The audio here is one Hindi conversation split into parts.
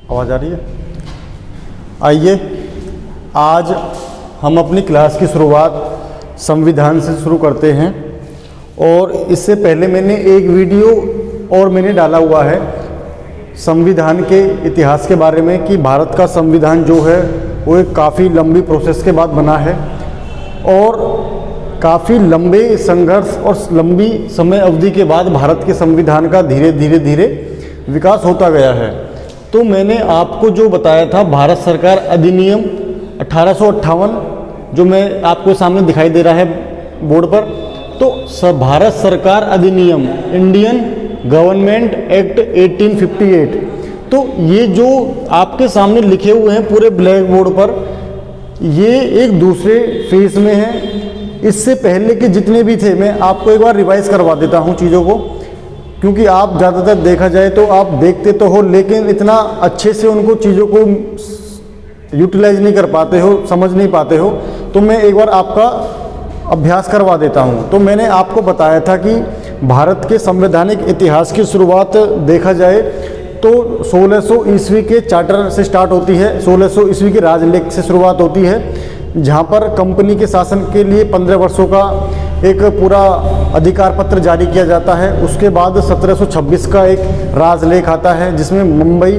आवाज़ आ रही है? आइए आज हम अपनी क्लास की शुरुआत संविधान से शुरू करते हैं। और इससे पहले मैंने एक वीडियो और मैंने डाला हुआ है संविधान के इतिहास के बारे में कि भारत का संविधान जो है वो एक काफ़ी लंबी प्रोसेस के बाद बना है और काफ़ी लंबे संघर्ष और लंबी समय अवधि के बाद भारत के संविधान का धीरे धीरे विकास होता गया है। तो मैंने आपको जो बताया था भारत सरकार अधिनियम 1858 जो मैं आपको सामने दिखाई दे रहा है बोर्ड पर, तो भारत सरकार अधिनियम इंडियन गवर्नमेंट एक्ट 1858, तो ये जो आपके सामने लिखे हुए हैं पूरे ब्लैक बोर्ड पर, ये एक दूसरे फेज में है। इससे पहले के जितने भी थे मैं आपको एक बार रिवाइज करवा देता हूँ चीज़ों को, क्योंकि आप ज़्यादातर देखा जाए तो आप देखते तो हो लेकिन इतना अच्छे से उनको चीज़ों को यूटिलाइज नहीं कर पाते हो, समझ नहीं पाते हो। तो मैं एक बार आपका अभ्यास करवा देता हूँ। तो मैंने आपको बताया था कि भारत के संवैधानिक इतिहास की शुरुआत देखा जाए तो 1600 ईस्वी के चार्टर से स्टार्ट होती है। 1600 ईस्वी के राजलेख से शुरुआत होती है, जहाँ पर कंपनी के शासन के लिए 15 वर्षों का एक पूरा अधिकार पत्र जारी किया जाता है। उसके बाद 1726 का एक राजलेख आता है जिसमें मुंबई,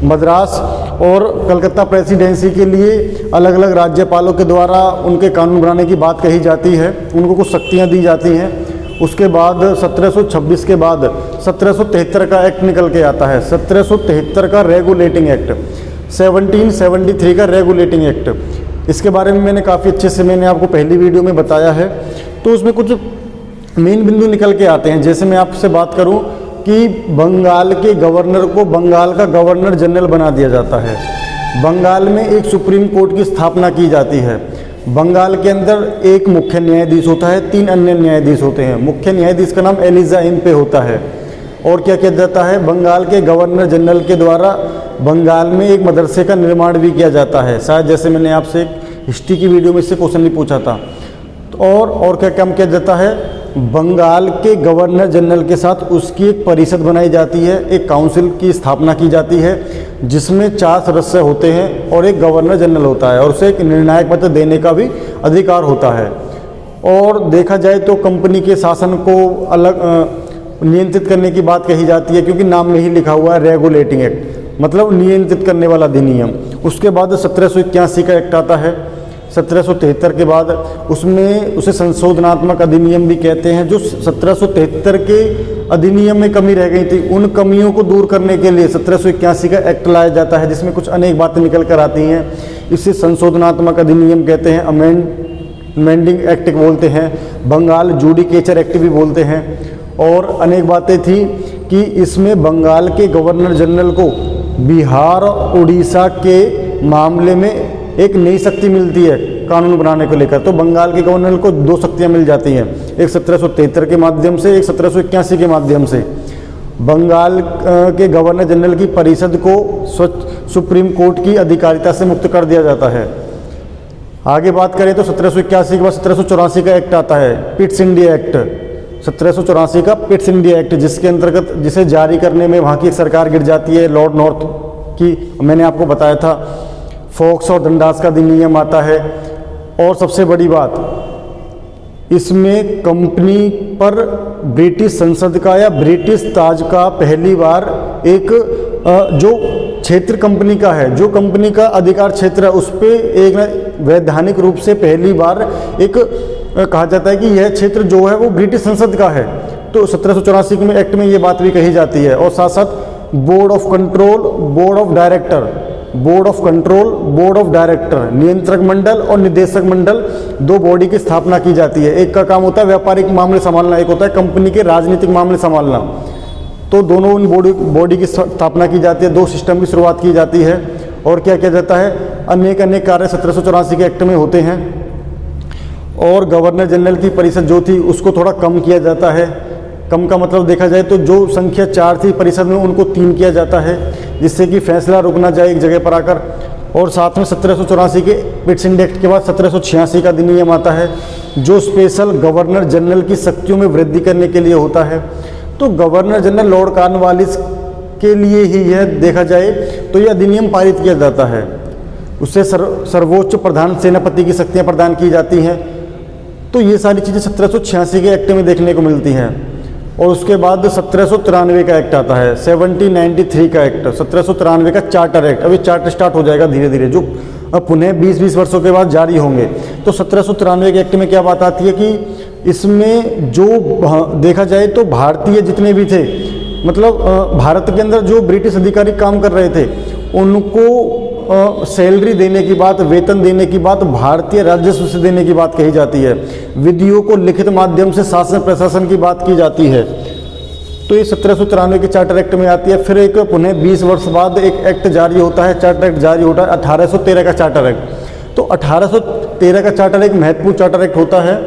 मद्रास और कलकत्ता प्रेसिडेंसी के लिए अलग अलग राज्यपालों के द्वारा उनके कानून बनाने की बात कही जाती है, उनको कुछ शक्तियाँ दी जाती हैं। उसके बाद 1726 के बाद 1773 का एक्ट निकल के आता है, 1773 का रेगुलेटिंग एक्ट, 1773 का रेगुलेटिंग एक्ट। इसके बारे में मैंने काफ़ी अच्छे से मैंने आपको पहली वीडियो में बताया है। तो उसमें कुछ मेन बिंदु निकल के आते हैं। जैसे मैं आपसे बात करूं कि बंगाल के गवर्नर को बंगाल का गवर्नर जनरल बना दिया जाता है। बंगाल में एक सुप्रीम कोर्ट की स्थापना की जाती है। बंगाल के अंदर एक मुख्य न्यायाधीश होता है, 3 अन्य न्यायाधीश होते हैं। मुख्य न्यायाधीश का नाम एलिजा इम्पे होता है। और क्या किया जाता है, बंगाल के गवर्नर जनरल के द्वारा बंगाल में एक मदरसे का निर्माण भी किया जाता है। शायद जैसे मैंने आपसे हिस्ट्री की वीडियो में इससे क्वेश्चन नहीं पूछा था। और क्या काम किया जाता है, बंगाल के गवर्नर जनरल के साथ उसकी एक परिषद बनाई जाती है, एक काउंसिल की स्थापना की जाती है जिसमें 4 सदस्य होते हैं और एक गवर्नर जनरल होता है और उसे एक निर्णायक पत्र देने का भी अधिकार होता है। और देखा जाए तो कंपनी के शासन को अलग नियंत्रित करने की बात कही जाती है, क्योंकि नाम में ही लिखा हुआ है रेगुलेटिंग एक्ट, मतलब नियंत्रित करने वाला अधिनियम। उसके बाद 1781 का एक्ट आता है। 1773 के बाद उसमें उसे संशोधनात्मक अधिनियम भी कहते हैं। जो 1773 के अधिनियम में कमी रह गई थी, उन कमियों को दूर करने के लिए 1781 का एक्ट लाया जाता है, जिसमें कुछ अनेक बातें निकल कर आती हैं। इसे संशोधनात्मक अधिनियम कहते हैं, अमेंडिंग एक्ट बोलते हैं, बंगाल जुडिकेचर एक्ट भी बोलते हैं। और अनेक बातें थी कि इसमें बंगाल के गवर्नर जनरल को बिहार और उड़ीसा के मामले में एक नई शक्ति मिलती है कानून बनाने को लेकर। तो बंगाल के गवर्नर को 2 शक्तियां मिल जाती हैं, एक 1773 के माध्यम से, एक 1781 के माध्यम से। बंगाल के गवर्नर जनरल की परिषद को सुप्रीम कोर्ट की अधिकारिता से मुक्त कर दिया जाता है। आगे बात करें तो 1781 के बाद 1784 का एक्ट आता है, पिट्स इंडिया एक्ट। 1784 का पिट्स इंडिया एक्ट, जिसके अंतर्गत जिसे जारी करने में वहाँ की एक सरकार गिर जाती है, लॉर्ड नॉर्थ की। मैंने आपको बताया था फोक्स और डंडास का अधिनियम आता है। और सबसे बड़ी बात, इसमें कंपनी पर ब्रिटिश संसद का या ब्रिटिश ताज का पहली बार एक जो क्षेत्र कंपनी का है, जो कंपनी का अधिकार क्षेत्र है, उस पर एक वैधानिक रूप से पहली बार एक कहा जाता है कि यह क्षेत्र जो है वो ब्रिटिश संसद का है। तो 1784 में एक्ट में ये बात भी कही जाती है। और साथ साथ board of control, board of director, board of control, board of director, नियंत्रक मंडल और निदेशक मंडल, 2 बॉडी की स्थापना की जाती है। एक का काम होता है व्यापारिक मामले संभालना, एक होता है कंपनी के राजनीतिक मामले संभालना। तो दोनों उन बॉडी की स्थापना की जाती है, 2 सिस्टम की शुरुआत की जाती है। और क्या किया जाता है, अनेक कार्य 1784 के एक्ट में होते हैं। और गवर्नर जनरल की परिषद जो थी उसको थोड़ा कम किया जाता है। कम का मतलब देखा जाए तो जो संख्या 4 थी परिषद में, उनको 3 किया जाता है, जिससे कि फैसला रुक ना जाए एक जगह पर आकर। और साथ में 1784 के पिट्स इंडिया एक्ट के बाद 1786 का अधिनियम आता है, जो स्पेशल गवर्नर जनरल की शक्तियों में वृद्धि करने के लिए होता है। तो गवर्नर जनरल लॉर्ड कॉर्नवालिस के लिए ही यह देखा जाए तो ये अधिनियम पारित किया जाता है। उससे सर्वोच्च प्रधान सेनापति की शक्तियाँ प्रदान की जाती हैं। तो ये सारी चीज़ें 1786 के एक्ट में देखने को मिलती हैं। और उसके बाद 1793 का एक्ट आता है, 1793 का एक्ट, 1793 का चार्टर एक्ट। अभी चार्टर स्टार्ट हो जाएगा धीरे धीरे, जो पुनः 20-20 वर्षों के बाद जारी होंगे। तो 1793 के एक्ट में क्या बात आती है कि इसमें जो देखा जाए तो भारतीय जितने भी थे, मतलब भारत के अंदर जो ब्रिटिश अधिकारी काम कर रहे थे, उनको सैलरी देने की बात, वेतन देने की बात भारतीय राजस्व से देने की बात कही जाती है। विधियों को लिखित माध्यम से शासन प्रशासन की बात की जाती है। तो ये 1793 के चार्टर एक्ट में आती है। फिर एक पुनः 20 वर्ष बाद एक एक्ट जारी होता है, चार्टर एक्ट जारी होता है, 1813 का चार्टर एक्ट। तो 1813 का चार्टर एक महत्वपूर्ण चार्टर एक्ट होता है,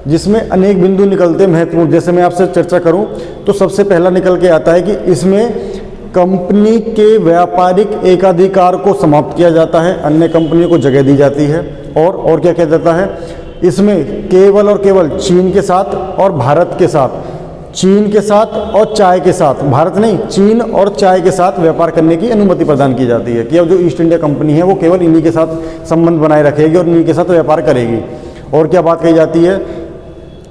जिसमें अनेक बिंदु निकलते हैं महत्वपूर्ण। जैसे मैं आपसे चर्चा करूं तो सबसे पहला निकल के आता है कि इसमें कंपनी के व्यापारिक एकाधिकार को समाप्त किया जाता है, अन्य कंपनियों को जगह दी जाती है। और क्या किया जाता है, इसमें केवल और केवल चीन के साथ और भारत के साथ, चीन के साथ और चाय के साथ, भारत नहीं, चीन और चाय के साथ व्यापार करने की अनुमति प्रदान की जाती है कि अब जो ईस्ट इंडिया कंपनी है वो केवल इन्हीं के साथ संबंध बनाए रखेगी और इन्हीं के साथ व्यापार करेगी। और क्या बात कही जाती है,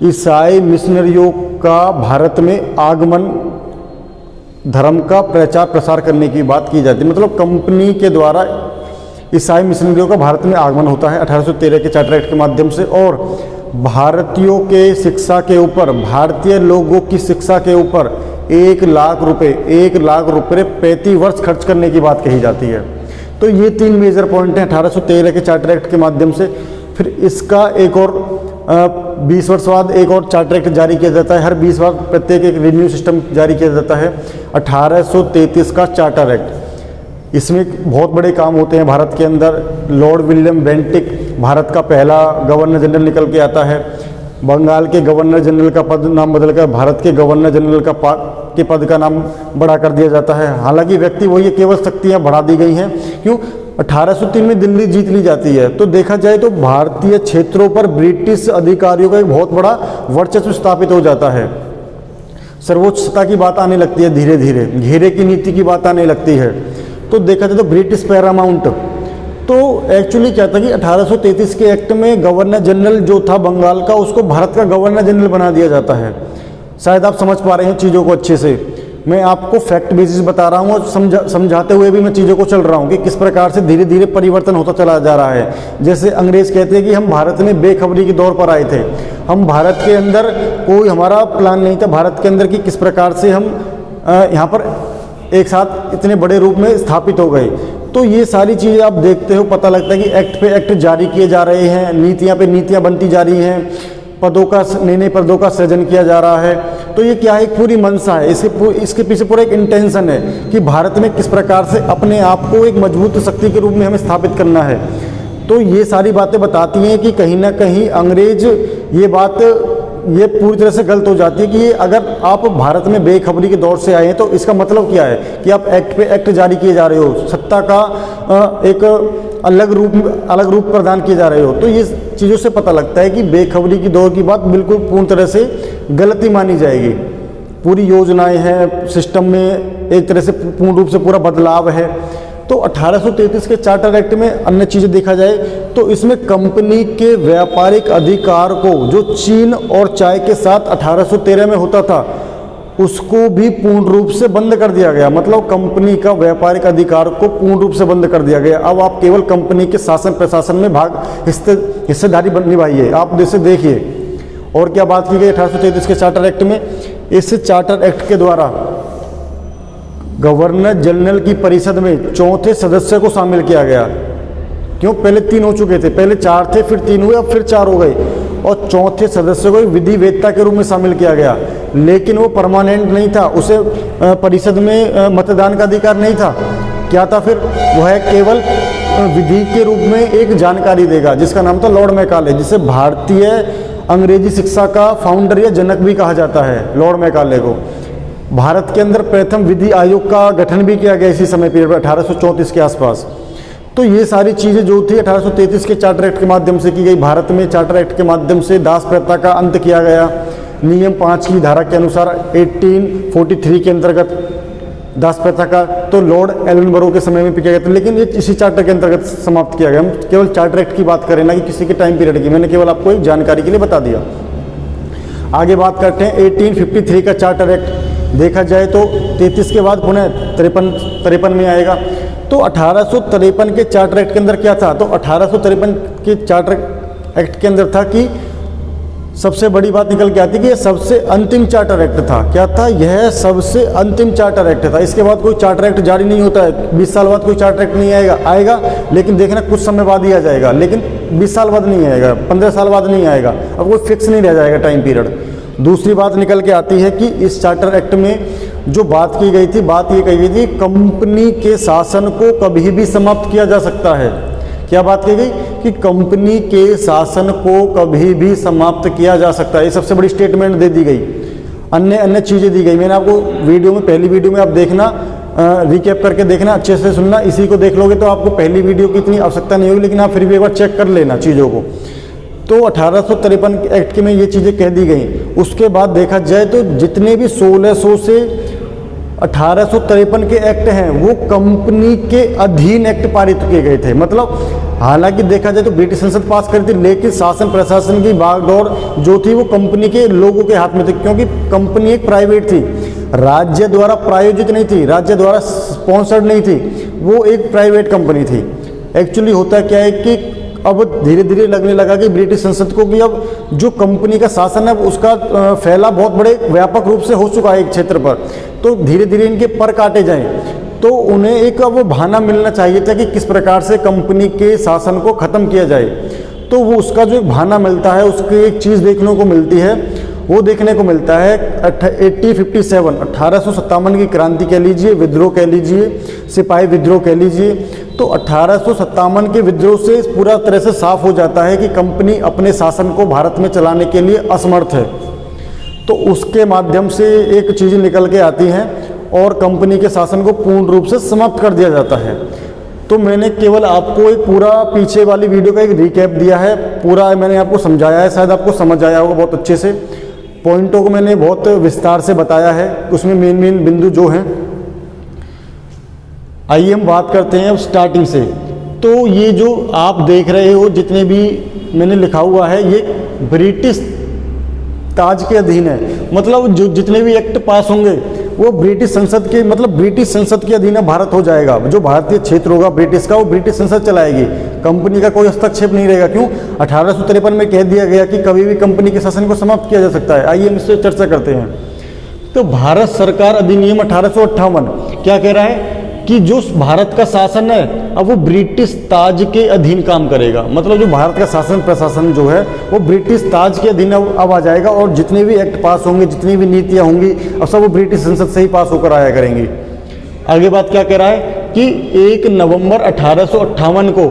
ईसाई मिशनरियों का भारत में आगमन, धर्म का प्रचार प्रसार करने की बात की जाती है। मतलब कंपनी के द्वारा ईसाई मिशनरियों का भारत में आगमन होता है 1813 के चार्टर एक्ट के माध्यम से। और भारतीयों के शिक्षा के ऊपर, भारतीय लोगों की शिक्षा के ऊपर 1 लाख रुपए 35 वर्ष खर्च करने की बात कही जाती है। तो ये 3 मेजर पॉइंट हैं 1813 के चार्टर एक्ट के माध्यम से। फिर इसका एक और 20 वर्ष बाद एक और चार्टर एक्ट जारी किया जाता है। हर 20 वर्ष प्रत्येक एक रिन्यू सिस्टम जारी किया जाता है, 1833 का चार्टर एक्ट। इसमें बहुत बड़े काम होते हैं भारत के अंदर। लॉर्ड विलियम बेंटिक भारत का पहला गवर्नर जनरल निकल के आता है। बंगाल के गवर्नर जनरल का पद नाम बदलकर भारत के गवर्नर जनरल के पद का नाम बढ़ा कर दिया जाता है। हालांकि व्यक्ति वही है, केवल शक्तियाँ बढ़ा दी गई हैं। क्यों? 1803 में दिल्ली जीत ली जाती है। तो देखा जाए तो भारतीय क्षेत्रों पर ब्रिटिश अधिकारियों का एक बहुत बड़ा वर्चस्व स्थापित हो जाता है। सर्वोच्चता की बात आने लगती है धीरे धीरे, घेरे की नीति की बात आने लगती है। तो देखा जाए तो ब्रिटिश पैरामाउंट, तो एक्चुअली क्या था कि 1833 के एक्ट में गवर्नर जनरल जो था बंगाल का, उसको भारत का गवर्नर जनरल बना दिया जाता है। शायद आप समझ पा रहे हैं चीज़ों को अच्छे से। मैं आपको फैक्ट बेसिस बता रहा हूँ और समझाते हुए भी मैं चीज़ों को चल रहा हूँ कि किस प्रकार से धीरे धीरे परिवर्तन होता चला जा रहा है। जैसे अंग्रेज कहते हैं कि हम भारत में बेखबरी के दौर पर आए थे, हम भारत के अंदर कोई हमारा प्लान नहीं था भारत के अंदर कि किस प्रकार से हम यहाँ पर एक साथ इतने बड़े रूप में स्थापित हो गए। तो ये सारी चीज़ें आप देखते हो, पता लगता है कि एक्ट पे एक्ट जारी किए जा रहे हैं, नीतियाँ पे नीतियाँ बनती जा रही हैं, पदों का नए पदों का सृजन किया जा रहा है। तो ये क्या है, एक पूरी मंशा है, इसके पीछे पूरा एक इंटेंशन है कि भारत में किस प्रकार से अपने आप को एक मजबूत शक्ति के रूप में हमें स्थापित करना है। तो ये सारी बातें बताती हैं कि कहीं ना कहीं अंग्रेज ये पूरी तरह से गलत हो जाती है कि ये अगर आप भारत में बेखबरी के दौर से आए हैं तो इसका मतलब क्या है कि आप एक्ट पे एक्ट जारी किए जा रहे हो, सत्ता का एक अलग रूप प्रदान किए जा रहे हो। तो ये चीज़ों से पता लगता है कि बेखबरी की दौर की बात बिल्कुल पूर्ण तरह से गलती मानी जाएगी। पूरी योजनाएं हैं, सिस्टम में एक तरह से पूर्ण रूप से पूरा बदलाव है। तो 1833 के चार्टर एक्ट में अन्य चीज़ें देखा जाए तो इसमें कंपनी के व्यापारिक अधिकार को, जो चीन और चाय के साथ 1813 में होता था, उसको भी पूर्ण रूप से बंद कर दिया गया। मतलब कंपनी का व्यापारिक अधिकार को पूर्ण रूप से बंद कर दिया गया। अब आप केवल कंपनी के शासन प्रशासन में हिस्सेदारी निभाइए, आप जैसे देखिए। और क्या बात की गई 1833 के चार्टर एक्ट में, इस चार्टर एक्ट के द्वारा गवर्नर जनरल की परिषद में चौथे सदस्य को शामिल किया गया। क्यों? पहले 3 हो चुके थे, पहले 4 थे, फिर 3 हुए, अब फिर 4 हो गए। और चौथे सदस्य को विधि वेत्ता के रूप में शामिल किया गया, लेकिन वो परमानेंट नहीं था, उसे परिषद में मतदान का अधिकार नहीं था। क्या था फिर? वो है केवल विधि के रूप में एक जानकारी देगा, जिसका नाम था लॉर्ड मैकाले, जिसे भारतीय अंग्रेजी शिक्षा का फाउंडर या जनक भी कहा जाता है, लॉर्ड मैकाले को। भारत के अंदर प्रथम विधि आयोग का गठन भी किया गया इसी समय पीरियड पर, 1834 के आसपास। तो ये सारी चीज़ें जो थी 1833 के चार्टर एक्ट के माध्यम से की गई। भारत में चार्टर एक्ट के माध्यम से दास प्रथा का अंत किया गया। नियम 5 की धारा के अनुसार 1843 के अंतर्गत दास प्रथा का तो लॉर्ड एलनबरो के समय में किया गया था, लेकिन ये इसी चार्टर के अंतर्गत समाप्त किया गया। हम केवल चार्टर एक्ट की बात करें ना कि किसी के टाइम पीरियड की, मैंने केवल आपको एक जानकारी के लिए बता दिया। आगे बात करते हैं 1853 का चार्टर एक्ट। देखा जाए तो 33 के बाद पुनः 53 में आएगा। तो 1853 के चार्टर एक्ट के अंदर क्या था? तो 1853 के चार्टर एक्ट के अंदर था कि सबसे बड़ी बात निकल के आती कि यह सबसे अंतिम चार्टर एक्ट था। क्या था? यह सबसे अंतिम चार्टर एक्ट था। इसके बाद कोई चार्टर एक्ट जारी नहीं होता है। 20 साल बाद कोई चार्टर एक्ट नहीं आएगा, लेकिन देखना कुछ समय बाद ही आ जाएगा, लेकिन 20 साल बाद नहीं आएगा, 15 साल बाद नहीं आएगा। अब कोई फिक्स नहीं रह जाएगा टाइम पीरियड। दूसरी बात निकल के आती है कि इस चार्टर एक्ट में जो बात की गई थी, बात ये कही गई थी कंपनी के शासन को कभी भी समाप्त किया जा सकता है। क्या बात की गई? कि कंपनी के शासन को कभी भी समाप्त किया जा सकता है। ये सबसे बड़ी स्टेटमेंट दे दी गई। अन्य चीज़ें दी गई। मैंने आपको वीडियो में, पहली वीडियो में आप देखना, रिकैप करके देखना, अच्छे से सुनना। इसी को देख लोगे तो आपको पहली वीडियो की इतनी आवश्यकता नहीं होगी, लेकिन आप फिर भी एक बार चेक कर लेना चीज़ों को। तो 1853 एक्ट में ये चीज़ें कह दी गई। उसके बाद देखा जाए तो जितने भी 1600 से 1853 के एक्ट हैं वो कंपनी के अधीन एक्ट पारित किए गए थे। मतलब हालांकि देखा जाए तो ब्रिटिश संसद पास करी थी, लेकिन शासन प्रशासन की बागडोर जो थी वो कंपनी के लोगों के हाथ में थी, क्योंकि कंपनी एक प्राइवेट थी, राज्य द्वारा प्रायोजित नहीं थी, राज्य द्वारा स्पॉन्सर्ड नहीं थी, वो एक प्राइवेट कंपनी थी। एक्चुअली होता क्या है कि अब धीरे धीरे लगने लगा कि ब्रिटिश संसद को कि अब जो कंपनी का शासन है उसका फैला बहुत बड़े व्यापक रूप से हो चुका है एक क्षेत्र पर, तो धीरे धीरे इनके पर काटे जाएं। तो उन्हें एक वो बहाना मिलना चाहिए था कि किस प्रकार से कंपनी के शासन को ख़त्म किया जाए। तो वो उसका जो एक बहाना मिलता है, उसकी एक चीज़ देखने को मिलती है, वो देखने को मिलता है 1857 की क्रांति कह लीजिए, विद्रोह कह लीजिए, सिपाही विद्रोह कह लीजिए। तो 1857 के विद्रोह से पूरा तरह से साफ हो जाता है कि कंपनी अपने शासन को भारत में चलाने के लिए असमर्थ है। तो उसके माध्यम से एक चीज़ निकल के आती हैं और कंपनी के शासन को पूर्ण रूप से समाप्त कर दिया जाता है। तो मैंने केवल आपको एक पूरा पीछे वाली वीडियो का एक रिकैप दिया है, पूरा मैंने आपको समझाया है, शायद आपको समझ आया होगा बहुत अच्छे से। पॉइंटों को मैंने बहुत विस्तार से बताया है, उसमें मेन बिंदु जो हैं। आइए हम बात करते हैं अब स्टार्टिंग से। तो ये जो आप देख रहे हो जितने भी मैंने लिखा हुआ है ये ब्रिटिश ताज के अधीन है। मतलब जो जितने भी एक्ट पास होंगे वो ब्रिटिश संसद के, मतलब ब्रिटिश संसद के अधीन भारत हो जाएगा। जो भारतीय क्षेत्र होगा ब्रिटिश का वो ब्रिटिश संसद चलाएगी, कंपनी का कोई हस्तक्षेप नहीं रहेगा। क्यों? 1853 में कह दिया गया कि कभी भी कंपनी के शासन को समाप्त किया जा सकता है। आइए हम इस पर चर्चा करते हैं। तो भारत सरकार अधिनियम 1858 क्या कह रहा है कि जो भारत का शासन है अब वो ब्रिटिश ताज के अधीन काम करेगा। मतलब जो भारत का शासन प्रशासन जो है वो ब्रिटिश ताज के अधीन अब आ जाएगा, और जितने भी एक्ट पास होंगे, जितनी भी नीतियां होंगी, अब सब वो ब्रिटिश संसद से ही पास होकर आया करेंगी। आगे बात क्या कह रहा है कि 1 नवंबर 1858 को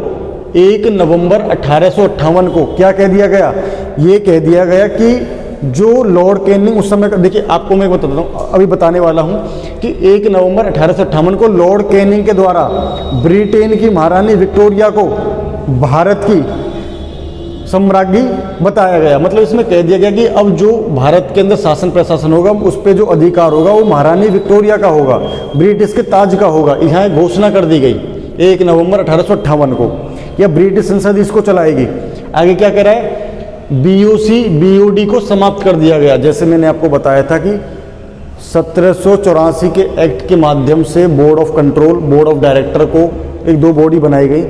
1 नवंबर 1858 को क्या कह दिया गया? ये कह दिया गया कि जो लॉर्ड कैनिंग उस समय, देखिए आपको मैं बताता हूँ, अभी बताने वाला हूँ कि 1 नवंबर 1858 को लॉर्ड कैनिंग के द्वारा ब्रिटेन की महारानी विक्टोरिया को भारत की सम्राज्ञी बताया गया। मतलब इसमें कह दिया गया कि अब जो भारत के अंदर शासन प्रशासन होगा उस पर जो अधिकार होगा वो महारानी विक्टोरिया का होगा, ब्रिटिश के ताज का होगा। यहाँ घोषणा कर दी गई 1 नवंबर 1858 को, या ब्रिटिश संसद इसको चलाएगी। आगे क्या कह रहा है? BOD को समाप्त कर दिया गया। जैसे मैंने आपको बताया था कि 1784 के एक्ट के माध्यम से board of control, board of director को एक दो बॉडी बनाई गई,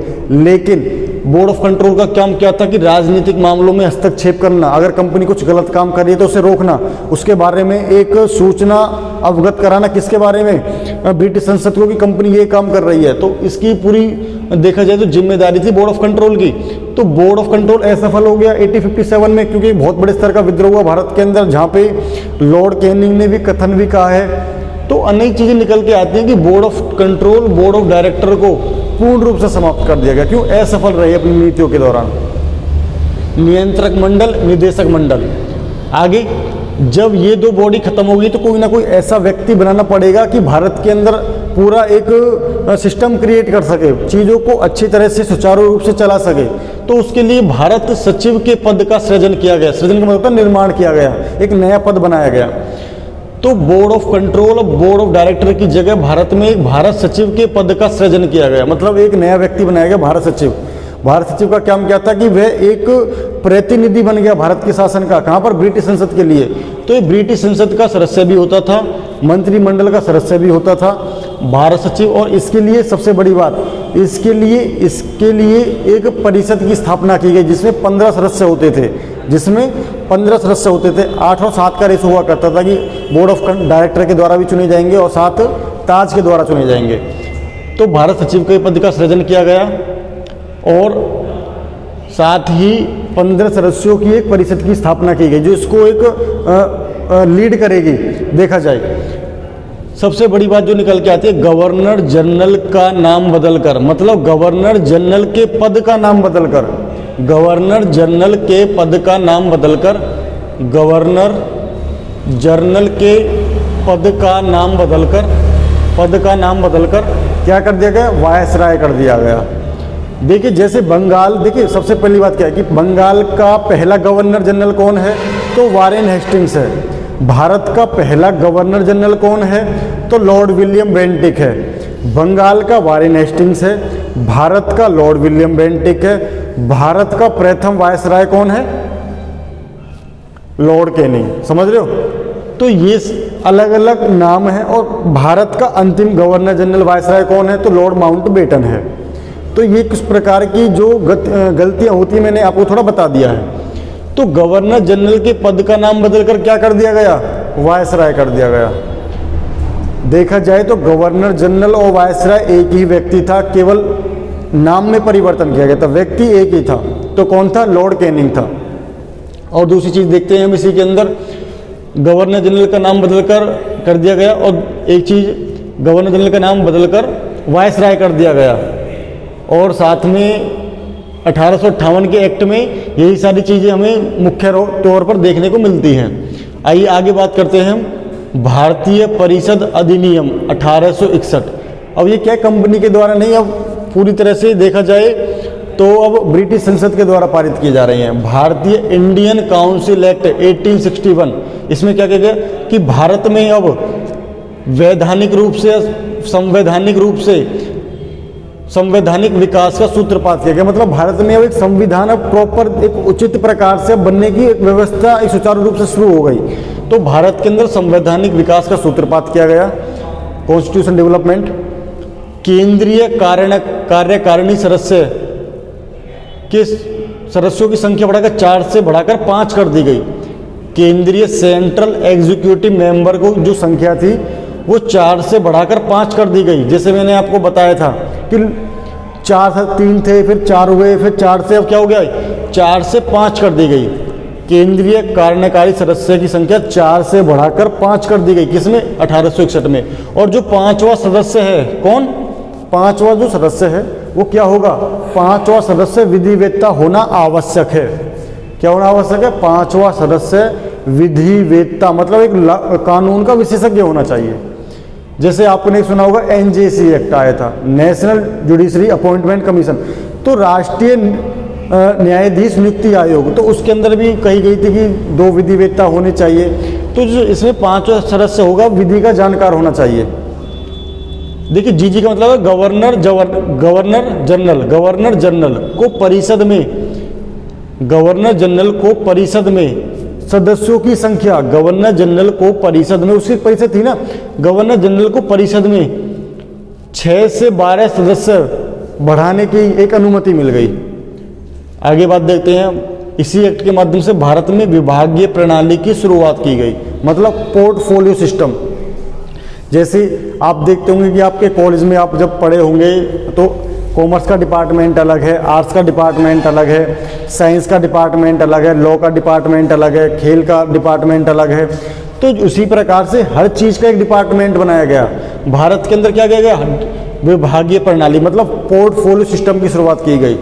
लेकिन बोर्ड ऑफ कंट्रोल का काम क्या था कि राजनीतिक मामलों में हस्तक्षेप करना, अगर कंपनी कुछ गलत काम कर रही है तो उसे रोकना, उसके बारे में एक सूचना अवगत कराना। किसके बारे में? ब्रिटिश संसद को कि कंपनी ये काम कर रही है। तो इसकी पूरी देखा जाए तो जिम्मेदारी थी बोर्ड ऑफ कंट्रोल की। तो बोर्ड ऑफ कंट्रोल असफल हो गया 1857 में, क्योंकि बहुत बड़े स्तर का विद्रोह हुआ भारत के अंदर, जहाँ पे लॉर्ड कैनिंग ने भी कथन भी कहा है। तो अनेक चीज़ें निकल के आती हैं कि board of control, board of director को पूर्ण रूप से समाप्त कर दिया गया। क्यों? असफल रहे अपनी नीतियों के दौरान। नियंत्रक मंडल, निदेशक मंडल। आगे जब ये दो बॉडी खत्म होगी तो कोई ना कोई ऐसा व्यक्ति बनाना पड़ेगा कि भारत के अंदर पूरा एक सिस्टम क्रिएट कर सके, चीज़ों को अच्छी तरह से सुचारू रूप से चला सके। तो उसके लिए भारत सचिव के पद का सृजन किया गया। सृजन का मतलब निर्माण किया गया, एक नया पद बनाया गया। तो बोर्ड ऑफ कंट्रोल और बोर्ड ऑफ डायरेक्टर की जगह भारत में एक भारत सचिव के पद का सृजन किया गया। मतलब एक नया व्यक्ति बनाया गया भारत सचिव। भारत सचिव का काम क्या था कि वह एक प्रतिनिधि बन गया भारत के शासन का। कहाँ पर? ब्रिटिश संसद के लिए। तो ये ब्रिटिश संसद का सदस्य भी होता था, मंत्रिमंडल का सदस्य भी होता था भारत सचिव। और इसके लिए सबसे बड़ी बात, इसके लिए एक परिषद की स्थापना की गई जिसमें 15 सदस्य होते थे, 8 और 7 का रेशो हुआ करता था कि बोर्ड ऑफ डायरेक्टर के द्वारा भी चुने जाएंगे और 7 ताज के द्वारा चुने जाएंगे। तो भारत सचिव के पद का सृजन किया गया और साथ ही 15 सदस्यों की एक परिषद की स्थापना की गई जो इसको एक लीड करेगी। देखा जाए सबसे बड़ी बात जो निकल के आती है, गवर्नर जनरल का नाम बदलकर, मतलब गवर्नर जनरल के पद का नाम बदलकर, गवर्नर जनरल के पद का नाम बदलकर, गवर्नर जनरल के पद का नाम बदलकर क्या कर दिया गया? वायसराय कर दिया गया। देखिए जैसे बंगाल, देखिए सबसे पहली बात क्या है कि बंगाल का पहला गवर्नर जनरल कौन है? तो वारेन हेस्टिंग्स है। भारत का पहला गवर्नर जनरल कौन है? तो लॉर्ड विलियम बेंटिक है। बंगाल का वारेन हेस्टिंग्स है, भारत का लॉर्ड विलियम बेंटिक है। भारत का प्रथम वायसराय कौन है? Lord Canning. समझ रहे हो? तो ये अलग अलग नाम है। और भारत का अंतिम गवर्नर जनरल वायसराय कौन है? तो लॉर्ड माउंटबेटन है। तो ये किस प्रकार की जो गलतियां होती हैं मैंने आपको थोड़ा बता दिया है। तो गवर्नर जनरल के पद का नाम बदलकर क्या कर दिया गया? वायसराय कर दिया गया। देखा जाए तो गवर्नर जनरल और वायसराय एक ही व्यक्ति था, केवल नाम में परिवर्तन किया गया था, व्यक्ति एक ही था। तो कौन था? लॉर्ड कैनिंग था। और दूसरी चीज देखते हैं हम इसी के अंदर, गवर्नर जनरल का नाम बदलकर कर दिया गया और एक चीज गवर्नर जनरल का नाम बदलकर वायसराय कर दिया गया। और साथ में 1858 के एक्ट में यही सारी चीज़ें हमें मुख्य तौर पर देखने को मिलती हैं। आइए आगे बात करते हैं हम भारतीय परिषद अधिनियम 1861। अब ये क्या कंपनी के द्वारा नहीं, अब पूरी तरह से देखा जाए तो अब ब्रिटिश संसद के द्वारा पारित किए जा रहे हैं। भारतीय इंडियन काउंसिल एक्ट 1861, इसमें क्या कहा गया कि भारत में अब वैधानिक रूप से संवैधानिक विकास का सूत्रपात किया गया। मतलब भारत में अब एक संविधान अब प्रॉपर एक उचित प्रकार से बनने की एक व्यवस्था एक सुचारू रूप से शुरू हो गई। तो भारत के अंदर संवैधानिक विकास का सूत्रपात किया गया, कॉन्स्टिट्यूशन डेवलपमेंट। केंद्रीय कार्यकारिणी सदस्य के सदस्यों की संख्या बढ़ाकर 4 से बढ़ाकर 5 कर दी गई। केंद्रीय सेंट्रल एग्जीक्यूटिव मेंबर को जो संख्या थी वो 4 से बढ़ाकर 5 कर दी गई। जैसे मैंने आपको बताया था कि 4 से 3 थे, फिर 4 हुए, फिर 4 से अब क्या हो गया? 4 से 5 कर दी गई। केंद्रीय कार्यकारी सदस्य की संख्या 4 से बढ़ाकर 5 कर दी गई। किसमें? 1861 में। और जो 5वां सदस्य है, कौन? 5वां जो सदस्य है वो क्या होगा? 5वां सदस्य विधिवेत्ता होना आवश्यक है। क्या होना आवश्यक है? 5वां सदस्य विधिवेत्ता, मतलब एक कानून का विशेषज्ञ होना चाहिए। जैसे आपने सुना होगा NJC एक्ट आया था, नेशनल जुडिशरी अपॉइंटमेंट कमीशन। तो राष्ट्रीय न्यायाधीश नियुक्ति आयोग, तो उसके अंदर भी कही गई थी कि 2 विधिवेत्ता होने चाहिए। तो जो इसमें 5वां सदस्य होगा विधि का जानकार होना चाहिए। देखिए GG का मतलब है गवर्नर जनरल को परिषद में सदस्यों की संख्या, गवर्नर जनरल को परिषद में, उसकी परिषद थी ना, गवर्नर जनरल को परिषद में 6 से 12 सदस्य बढ़ाने की एक अनुमति मिल गई। आगे बात देखते हैं। इसी एक्ट के माध्यम से भारत में विभागीय प्रणाली की शुरुआत की गई, मतलब पोर्टफोलियो सिस्टम। जैसे आप देखते होंगे कि आपके कॉलेज में आप जब पढ़े होंगे तो कॉमर्स का डिपार्टमेंट अलग है, आर्ट्स का डिपार्टमेंट अलग है, साइंस का डिपार्टमेंट अलग है, लॉ का डिपार्टमेंट अलग है, खेल का डिपार्टमेंट अलग है। तो उसी प्रकार से हर चीज़ का एक डिपार्टमेंट बनाया गया। भारत के अंदर क्या किया गया? विभागीय प्रणाली, मतलब पोर्टफोलियो सिस्टम की शुरुआत की गई,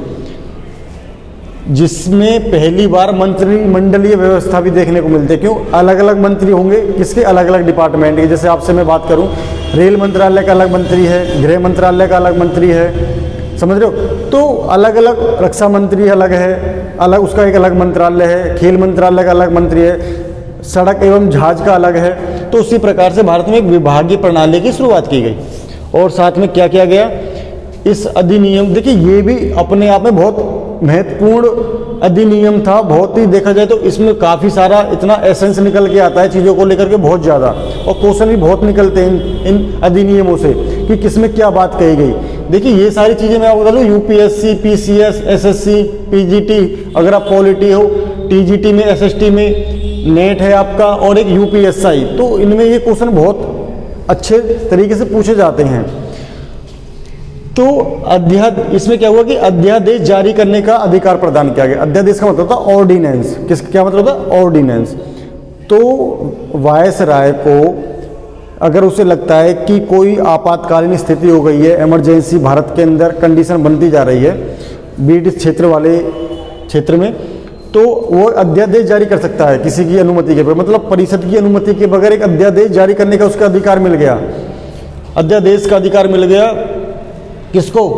जिसमें पहली बार मंत्रिमंडलीय व्यवस्था भी देखने को मिलती है। क्यों? अलग अलग मंत्री होंगे, किसके? अलग अलग डिपार्टमेंट के। जैसे आपसे मैं बात करूं, रेल मंत्रालय का अलग मंत्री है, गृह मंत्रालय का अलग मंत्री है, समझ रहे हो? तो अलग अलग, रक्षा मंत्री अलग है, अलग उसका एक अलग मंत्रालय है, खेल मंत्रालय का अलग मंत्री है, सड़क एवं जहाज का अलग है। तो उसी प्रकार से भारत में एक विभागीय प्रणाली की शुरुआत की गई। और साथ में क्या किया गया, इस अधिनियम, देखिए ये भी अपने आप में बहुत महत्वपूर्ण अधिनियम था, बहुत ही देखा जाए तो इसमें काफ़ी सारा इतना एसेंस निकल के आता है चीज़ों को लेकर के बहुत ज़्यादा, और क्वेश्चन भी बहुत निकलते हैं इन अधिनियमों से कि किसमें क्या बात कही गई। देखिए ये सारी चीज़ें मैं आपको बता दूँ, यूपीएससी, पीसीएस, एसएससी, पीजीटी, अगर आप पॉलिटी हो, टीजीटी में, एसएसटी में, नेट है आपका, और एक यूपीएसआई, तो इनमें ये क्वेश्चन बहुत अच्छे तरीके से पूछे जाते हैं। तो इसमें क्या हुआ कि अध्यादेश जारी करने का अधिकार प्रदान किया गया। अध्यादेश का मतलब था ऑर्डिनेंस, क्या मतलब था, ऑर्डिनेंस। तो वायसराय को अगर उसे लगता है कि कोई आपातकालीन स्थिति हो गई है, इमरजेंसी भारत के अंदर कंडीशन बनती जा रही है ब्रिटिश क्षेत्र वाले क्षेत्र में, तो वो अध्यादेश जारी कर सकता है किसी की अनुमति के बगैर, मतलब परिषद की अनुमति के बगैर एक अध्यादेश जारी करने का उसका अधिकार मिल गया। अध्यादेश का अधिकार मिल गया किसको,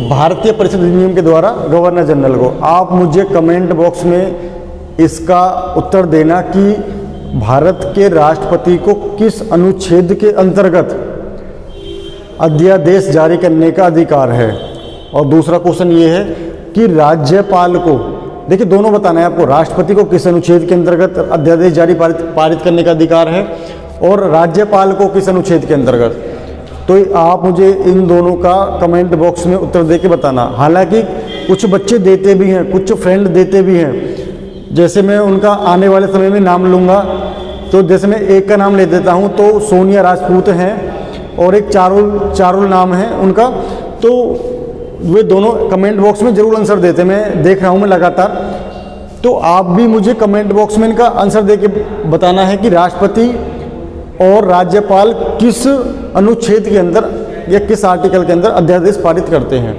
भारतीय परिषद अधिनियम के द्वारा गवर्नर जनरल को। आप मुझे कमेंट बॉक्स में इसका उत्तर देना कि भारत के राष्ट्रपति को किस अनुच्छेद के अंतर्गत अध्यादेश जारी करने का अधिकार है। और दूसरा क्वेश्चन ये है कि राज्यपाल को, देखिए दोनों बताना है आपको, राष्ट्रपति को किस अनुच्छेद के अंतर्गत अध्यादेश जारी पारित करने का अधिकार है और राज्यपाल को किस अनुच्छेद के अंतर्गत। तो आप मुझे इन दोनों का कमेंट बॉक्स में उत्तर दे के बताना। हालांकि कुछ बच्चे देते भी हैं, कुछ फ्रेंड देते भी हैं, जैसे मैं उनका आने वाले समय में नाम लूँगा, तो जैसे मैं एक का नाम ले देता हूँ, तो सोनिया राजपूत हैं और एक चारुल नाम है उनका, तो वे दोनों कमेंट बॉक्स में ज़रूर आंसर देते, मैं देख रहा हूँ मैं लगातार। तो आप भी मुझे कमेंट बॉक्स में इनका आंसर दे के बताना है कि राष्ट्रपति और राज्यपाल किस अनुच्छेद के अंदर या किस आर्टिकल के अंदर अध्यादेश पारित करते हैं।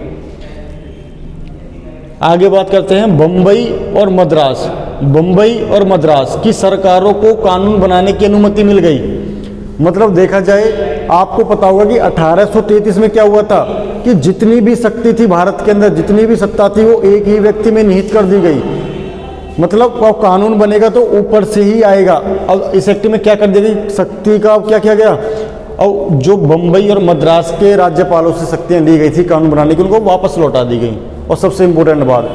आगे बात करते हैं बम्बई और मद्रास। बम्बई और मद्रास की सरकारों को कानून बनाने की अनुमति मिल गई। मतलब देखा जाए, आपको पता होगा कि 1833 में क्या हुआ था कि जितनी भी शक्ति थी भारत के अंदर, जितनी भी सत्ता थी, वो एक ही व्यक्ति में निहित कर दी गई। मतलब अब कानून बनेगा तो ऊपर से ही आएगा। अब इस एक्ट में क्या कर दी गई, शक्ति का क्या किया गया, और जो बम्बई और मद्रास के राज्यपालों से शक्तियाँ ली गई थी कानून बनाने की, उनको वापस लौटा दी गई। और सबसे इम्पोर्टेंट बात,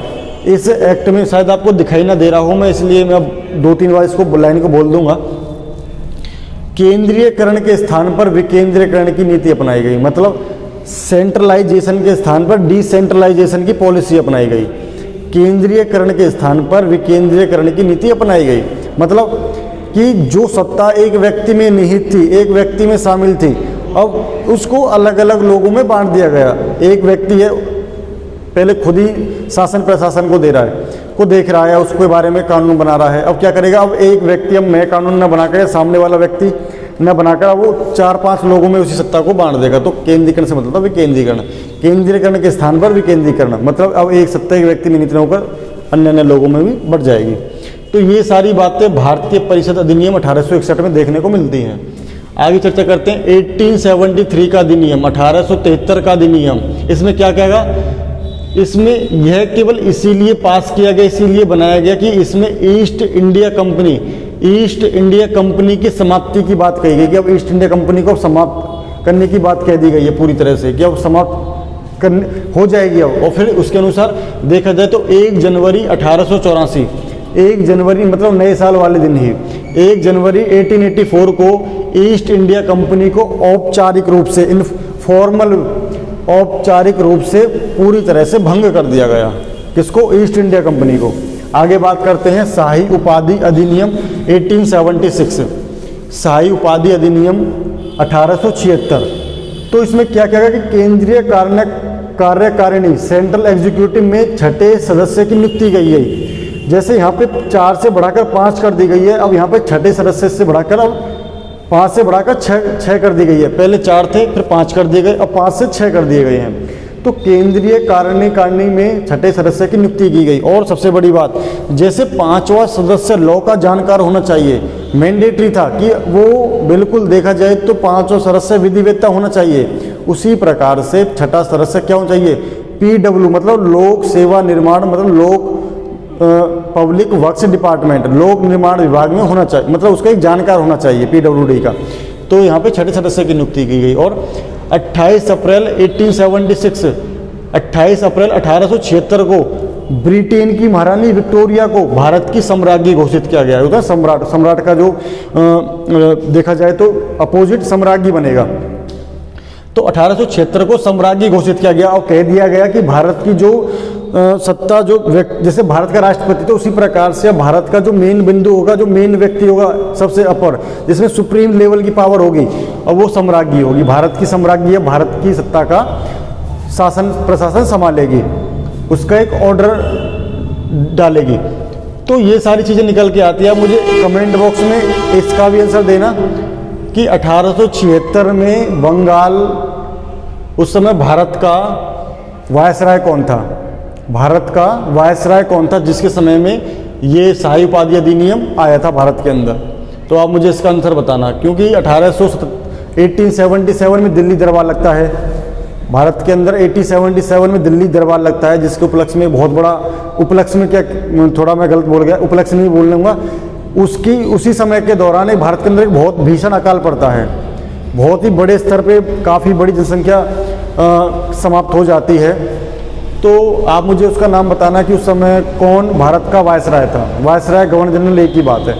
इस एक्ट में शायद आपको दिखाई ना दे रहा हो मैं, इसलिए मैं अब 2-3 बार इसको लाइन को बोल दूंगा, केंद्रीयकरण के स्थान पर विकेंद्रीकरण की नीति अपनाई गई। मतलब सेंट्रलाइजेशन के स्थान पर डिसेंट्रलाइजेशन की पॉलिसी अपनाई गई। केंद्रीयकरण के स्थान पर विकेंद्रीकरण की नीति अपनाई गई। मतलब कि जो सत्ता एक व्यक्ति में निहित थी, एक व्यक्ति में शामिल थी, अब उसको अलग अलग लोगों में बांट दिया गया। एक व्यक्ति है, पहले खुद ही शासन प्रशासन को दे रहा है, को देख रहा है, उसके बारे में कानून बना रहा है। अब क्या करेगा, अब एक व्यक्ति, अब मैं कानून न बनाकर, सामने वाला व्यक्ति न बनाकर, वो 4-5 लोगों में उसी सत्ता को बांट देगा। तो केंद्रीकरण से मतलब विकेंद्रीकरण। केंद्रीकरण के स्थान पर विकेंद्रीकरण, मतलब अब एक सत्ता एक व्यक्ति में निहित होकर अन्य अन्य लोगों में भी बढ़ जाएगी। तो ये सारी बातें भारतीय परिषद अधिनियम 1861 में देखने को मिलती हैं। आगे चर्चा करते हैं 1873 का अधिनियम, 1873 का अधिनियम। इसमें क्या कहेगा, इसमें यह केवल इसीलिए पास किया गया, इसीलिए बनाया गया कि इसमें ईस्ट इंडिया कंपनी की समाप्ति की बात कही गई कि अब ईस्ट इंडिया कंपनी को समाप्त करने की बात कह दी गई है पूरी तरह से, कि अब समाप्त करने हो जाएगी अब। और फिर उसके अनुसार देखा जाए तो 1 जनवरी 1884, 1 जनवरी मतलब नए साल वाले दिन ही, 1 जनवरी 1884 को ईस्ट इंडिया कंपनी को औपचारिक रूप से, इनफॉर्मल औपचारिक रूप से पूरी तरह से भंग कर दिया गया। किसको, ईस्ट इंडिया कंपनी को। आगे बात करते हैं शाही उपाधि अधिनियम 1876, शाही उपाधि अधिनियम 1876। तो इसमें क्या कहेगा कि केंद्रीय कार्यकारिणी सेंट्रल एग्जीक्यूटिव में 6ठे सदस्य की नियुक्ति की गई। जैसे यहाँ पे 4 से बढ़ाकर 5 कर दी गई है, अब यहाँ पे 6ठे सदस्य से बढ़ाकर अब 5 से बढ़ाकर 6 कर दी गई है। पहले 4 थे, फिर 5 कर दिए गए, अब 5 से 6 कर दिए गए हैं। तो केंद्रीय कार्यकारिणी में 6ठे सदस्य की नियुक्ति की गई। और सबसे बड़ी बात, जैसे 5वां सदस्य लॉ का जानकार होना चाहिए, मैंडेटरी था कि वो बिल्कुल देखा जाए तो 5वां सदस्य विधिवेत्ता होना चाहिए, उसी प्रकार से 6ठा सदस्य क्या होना चाहिए, PW मतलब लोक सेवा निर्माण, मतलब लोक पब्लिक वर्क्स डिपार्टमेंट, लोक निर्माण विभाग में होना चाहिए, मतलब उसका एक जानकार होना चाहिए PWD का। तो यहाँ पे 6 सदस्य की नियुक्ति की गई। और 28 अप्रैल 1876, 28 अप्रैल 1876 को ब्रिटेन की महारानी विक्टोरिया को भारत की सम्राज्ञी घोषित किया गया। होता है सम्राट, सम्राट का जो देखा जाए तो अपोजिट सम्राज्ञी बनेगा। तो 1876 को सम्राज्ञी घोषित किया गया और कह दिया गया कि भारत की जो सत्ता, जो जैसे भारत का राष्ट्रपति, तो उसी प्रकार से भारत का जो मेन बिंदु होगा, जो मेन व्यक्ति होगा सबसे अपर, जिसमें सुप्रीम लेवल की पावर होगी, और वो सम्राज्ञी होगी। भारत की सम्राज्ञी है, भारत की सत्ता का शासन प्रशासन संभालेगी, उसका एक ऑर्डर डालेगी। तो ये सारी चीज़ें निकल के आती है। मुझे कमेंट बॉक्स में इसका भी आंसर देना कि 1876 में बंगाल, उस समय भारत का वायसराय कौन था, भारत का वायसराय कौन था जिसके समय में ये शाही उपाधि अधिनियम आया था भारत के अंदर। तो आप मुझे इसका आंसर बताना, क्योंकि 1877 में दिल्ली दरबार लगता है भारत के अंदर, 1877 में दिल्ली दरबार लगता है, जिसके उपलक्ष्य में बहुत बड़ा, उपलक्ष्य में क्या, थोड़ा मैं गलत बोल गया, उपलक्ष्य नहीं बोल लूँगा, उसकी उसी समय के दौरान एक भारत के अंदर एक बहुत भीषण अकाल पड़ता है, बहुत ही बड़े स्तर पे काफ़ी बड़ी जनसंख्या समाप्त हो जाती है। तो आप मुझे उसका नाम बताना कि उस समय कौन भारत का वायसराय था। वायसराय गवर्नर जनरल एक ही बात है।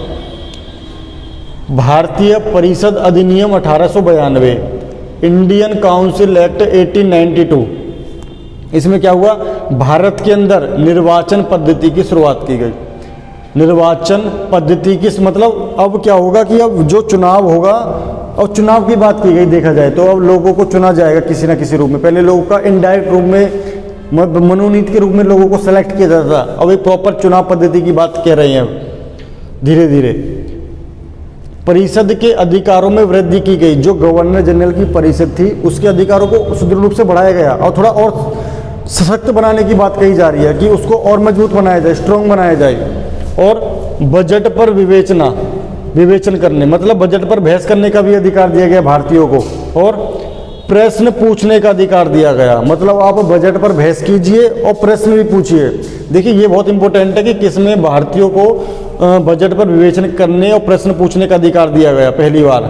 भारतीय परिषद अधिनियम 1892, इंडियन काउंसिल एक्ट 1892, इसमें क्या हुआ, भारत के अंदर निर्वाचन पद्धति की शुरुआत की गई। निर्वाचन पद्धति की मतलब अब क्या होगा कि अब जो चुनाव होगा, और चुनाव की बात की गई देखा जाए तो अब लोगों को चुना जाएगा किसी ना किसी रूप में। पहले लोगों का इनडायरेक्ट रूप में, मनोनीत के रूप में लोगों को सेलेक्ट किया जाता था, अब एक प्रॉपर चुनाव पद्धति की बात कह रहे हैं धीरे धीरे। परिषद के अधिकारों में वृद्धि की गई, जो गवर्नर जनरल की परिषद थी उसके अधिकारों को सुदृढ़ रूप से बढ़ाया गया और थोड़ा और सशक्त बनाने की बात कही जा रही है कि उसको और मजबूत बनाया जाए, स्ट्रॉन्ग बनाया जाए। और बजट पर विवेचन करने, मतलब बजट पर बहस करने का भी अधिकार दिया गया भारतीयों को। और प्रश्न पूछने का अधिकार दिया गया, मतलब आप बजट पर बहस कीजिए और प्रश्न भी पूछिए। देखिए ये बहुत इंपॉर्टेंट है कि किसमें भारतीयों को बजट पर विवेचन करने और प्रश्न पूछने का अधिकार दिया गया पहली बार।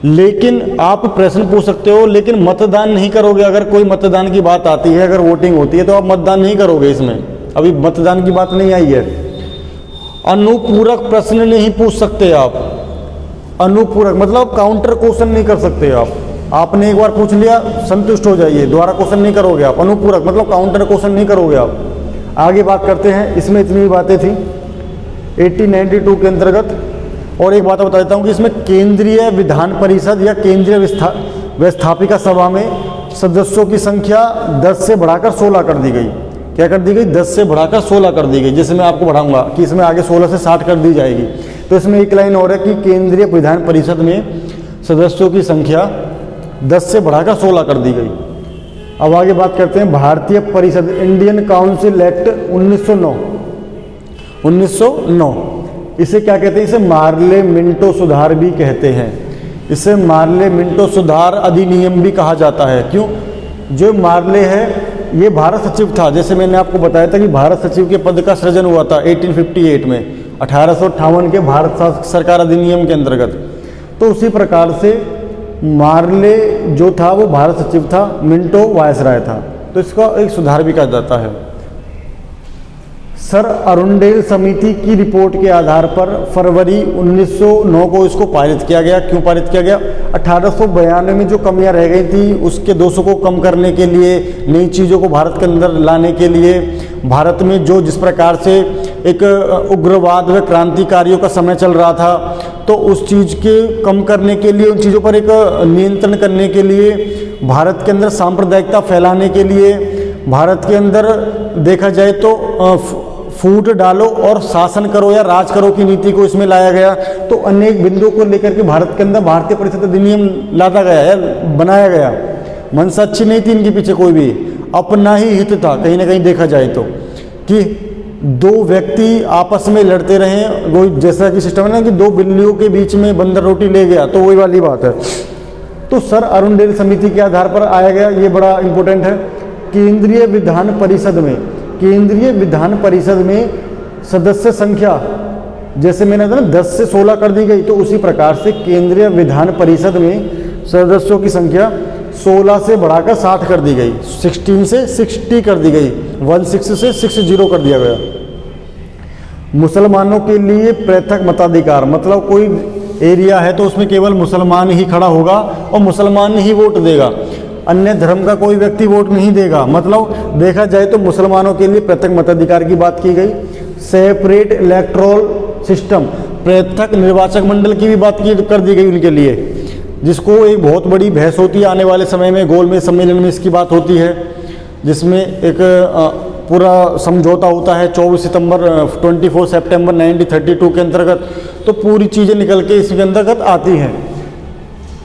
लेकिन आप प्रश्न पूछ सकते हो, लेकिन मतदान नहीं करोगे। अगर कोई मतदान की बात आती है, अगर वोटिंग होती है तो आप मतदान नहीं करोगे, इसमें अभी मतदान की बात नहीं आई है। अनुपूरक प्रश्न नहीं पूछ सकते आप। अनुपूरक मतलब काउंटर क्वेश्चन नहीं कर सकते आप। आपने एक बार पूछ लिया, संतुष्ट हो जाइए, दोबारा क्वेश्चन नहीं करोगे आप। अनुपूरक मतलब काउंटर क्वेश्चन नहीं करोगे आप। आगे बात करते हैं, इसमें इतनी बातें थी 1892 के अंतर्गत। और एक बात बता देता हूँ कि इसमें केंद्रीय विधान परिषद या केंद्रीय व्यवस्थापिका सभा में सदस्यों की संख्या 10 से बढ़ाकर 16 कर दी गई। क्या कर दी गई? 10 से बढ़ाकर 16 कर दी गई, जिसे मैं आपको बढ़ाऊंगा कि इसमें आगे 16 से 60 कर दी जाएगी। तो इसमें एक लाइन और है कि केंद्रीय विधान परिषद में सदस्यों की संख्या 10 से बढ़ाकर 16 कर दी गई। अब आगे बात करते हैं भारतीय परिषद, इंडियन काउंसिल एक्ट 1909। इसे क्या कहते हैं? इसे मार्ले मिंटो सुधार भी कहते हैं। इसे मार्ले मिंटो सुधार अधिनियम भी कहा जाता है। क्यों? जो मार्ले है ये भारत सचिव था, जैसे मैंने आपको बताया था कि भारत सचिव के पद का सृजन हुआ था 1858 में, 1858 के भारत सरकार अधिनियम के अंतर्गत। तो उसी प्रकार से मार्ले जो था वो भारत सचिव था, मिंटो वायसराय था। तो इसका एक सुधार भी कहा जाता है। सर अरुंडेल समिति की रिपोर्ट के आधार पर फरवरी 1909 को इसको पारित किया गया। क्यों पारित किया गया? 1892 में जो कमियां रह गई थी उसके दोषों को कम करने के लिए, नई चीज़ों को भारत के अंदर लाने के लिए, भारत में जो जिस प्रकार से एक उग्रवाद व क्रांतिकारियों का समय चल रहा था, तो उस चीज़ के कम करने के लिए, उन चीज़ों पर एक नियंत्रण करने के लिए, भारत के अंदर सांप्रदायिकता फैलाने के लिए, भारत के अंदर देखा जाए तो फूट डालो और शासन करो या राज करो की नीति को इसमें लाया गया। तो अनेक बिंदुओं को लेकर के भारत के अंदर भारतीय परिषद अधिनियम लाता गया या बनाया गया। मनसा अच्छी नहीं थी इनके पीछे, कोई भी अपना ही हित था कहीं ना कहीं देखा जाए तो, कि दो व्यक्ति आपस में लड़ते रहे। वो जैसा कि सिस्टम है ना कि दो बिल्लियों के बीच में बंदर रोटी ले गया, तो वही वाली बात है। तो सर अरुंडेल समिति के आधार पर आया गया, ये बड़ा इंपॉर्टेंट है। केंद्रीय विधान परिषद में सदस्य संख्या जैसे मैंने कहा ना 10 से 16 कर दी गई, तो उसी प्रकार से केंद्रीय विधान परिषद में सदस्यों की संख्या 16 से बढ़ाकर 60 कर दी गई, 16 से 60 कर दी गई, 16 से 60 कर दिया गया। मुसलमानों के लिए पृथक मताधिकार, मतलब कोई एरिया है तो उसमें केवल मुसलमान ही खड़ा होगा और मुसलमान ही वोट देगा, अन्य धर्म का कोई व्यक्ति वोट नहीं देगा। मतलब देखा जाए तो मुसलमानों के लिए पृथक मताधिकार की बात की गई। सेपरेट इलेक्टोरल सिस्टम, पृथक निर्वाचक मंडल की भी बात की कर दी गई उनके लिए, जिसको एक बहुत बड़ी बहस होती है आने वाले समय में, गोलमेज सम्मेलन में इसकी बात होती है, जिसमें एक पूरा समझौता होता है 24 सितंबर 1932 के अंतर्गत, तो पूरी चीज़ें निकल के इसके अंतर्गत आती हैं।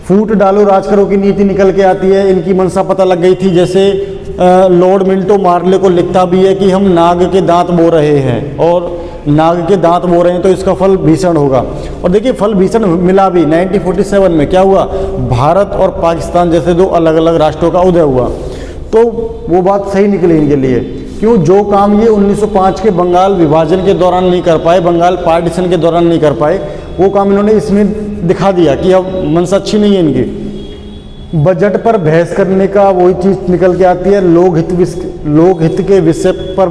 फूट डालो राज करो की नीति निकल के आती है, इनकी मंशा पता लग गई थी। जैसे लॉर्ड मिंटो मार्ले को लिखता भी है कि हम नाग के दांत बो रहे हैं, और नाग के दांत बो रहे हैं तो इसका फल भीषण होगा। और देखिए फल भीषण मिला भी। 1947 में क्या हुआ, भारत और पाकिस्तान जैसे दो अलग अलग राष्ट्रों का उदय हुआ, तो वो बात सही निकली इनके लिए। क्यों, जो काम ये 1905 के बंगाल विभाजन के दौरान नहीं कर पाए, बंगाल पार्टीशन के दौरान नहीं कर पाए, वो काम इन्होंने इसमें दिखा दिया कि अब मंशा अच्छी नहीं है इनकी। बजट पर बहस करने का वही चीज़ निकल के आती है, लोकहित के विषय पर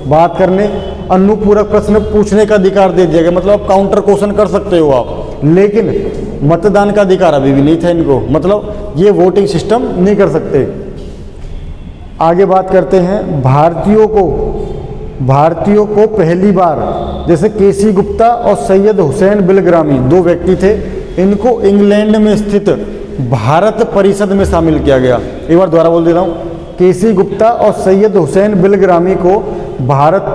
बात करने, अनुपूरक प्रश्न पूछने का अधिकार दे दिया गया। मतलब आप काउंटर क्वेश्चन कर सकते हो आप, लेकिन मतदान का अधिकार अभी भी नहीं था इनको, मतलब ये वोटिंग सिस्टम नहीं कर सकते। आगे बात करते हैं भारतीयों को पहली बार, जैसे केसी गुप्ता और सैयद हुसैन बिलग्रामी दो व्यक्ति थे, इनको इंग्लैंड में स्थित भारत परिषद में शामिल किया गया। एक बार दोबारा बोल दे रहा हूँ, केसी गुप्ता और सैयद हुसैन बिलग्रामी को भारत